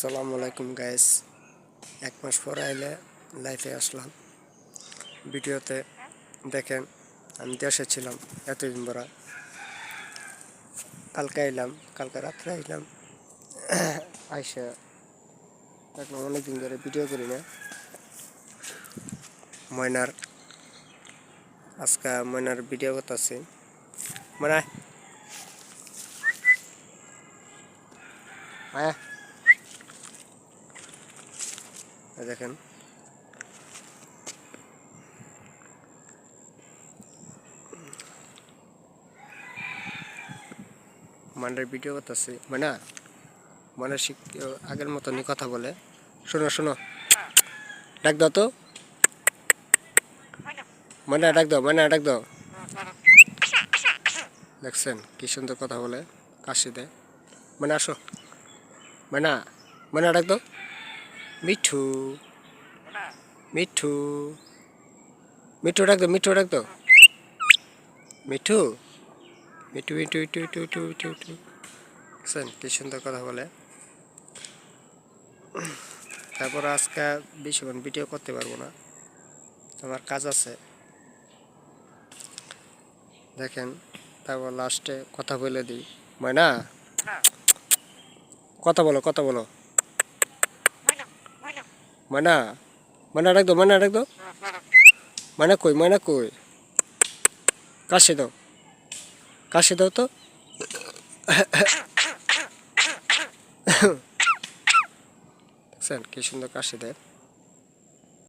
আসসালামু আলাইকুম গাইস। এক মাস পর আইলে লাইফে আসলাম। ভিডিওতে দেখেন আমি দেশে ছিলাম এতদিন পর। কালকে আইলাম, কালকে রাত্রে আইলাম। আইসা দেখলাম অনেকদিন ধরে ভিডিও করি না। ময়নার আজকে ময়নার ভিডিও করতেছি। মানে আয়া দেখেন ময়নার ভিডিও করতেছি। ময়না আগের মতনই কথা বলে। শোনো শোনো, ডাক দাও তো, ময়না ডাক দাও, ময়না ডাক দাও। দেখছেন কি সুন্দর কথা বলে, কাশি দেয়। মানে আসো, ময়না, ময়না ডাক দাও। মিঠু, মিঠু, মিঠু ডাক দাও, মিঠু ডাক দাও। মিঠু, মিঠু, মিঠু, মিঠু, মিঠু, মিঠু, মিঠু, মিঠু। দেখছেন কি সুন্দর কথা বলে। তারপর আজকে বেশিক্ষণ ভিডিও করতে পারবো না, আমার কাজ আছে। দেখেন তারপর লাস্টে কথা বলে দিই। ময়না, কথা বলো, কথা বলো। ময়না, ময়না ডাক দাও, ময়না ডাক দাও। ময়না কই, ময়না কই? কাশি দাও, কাশি দাও তো। দেখছেন কি সুন্দর কাশি দেয়।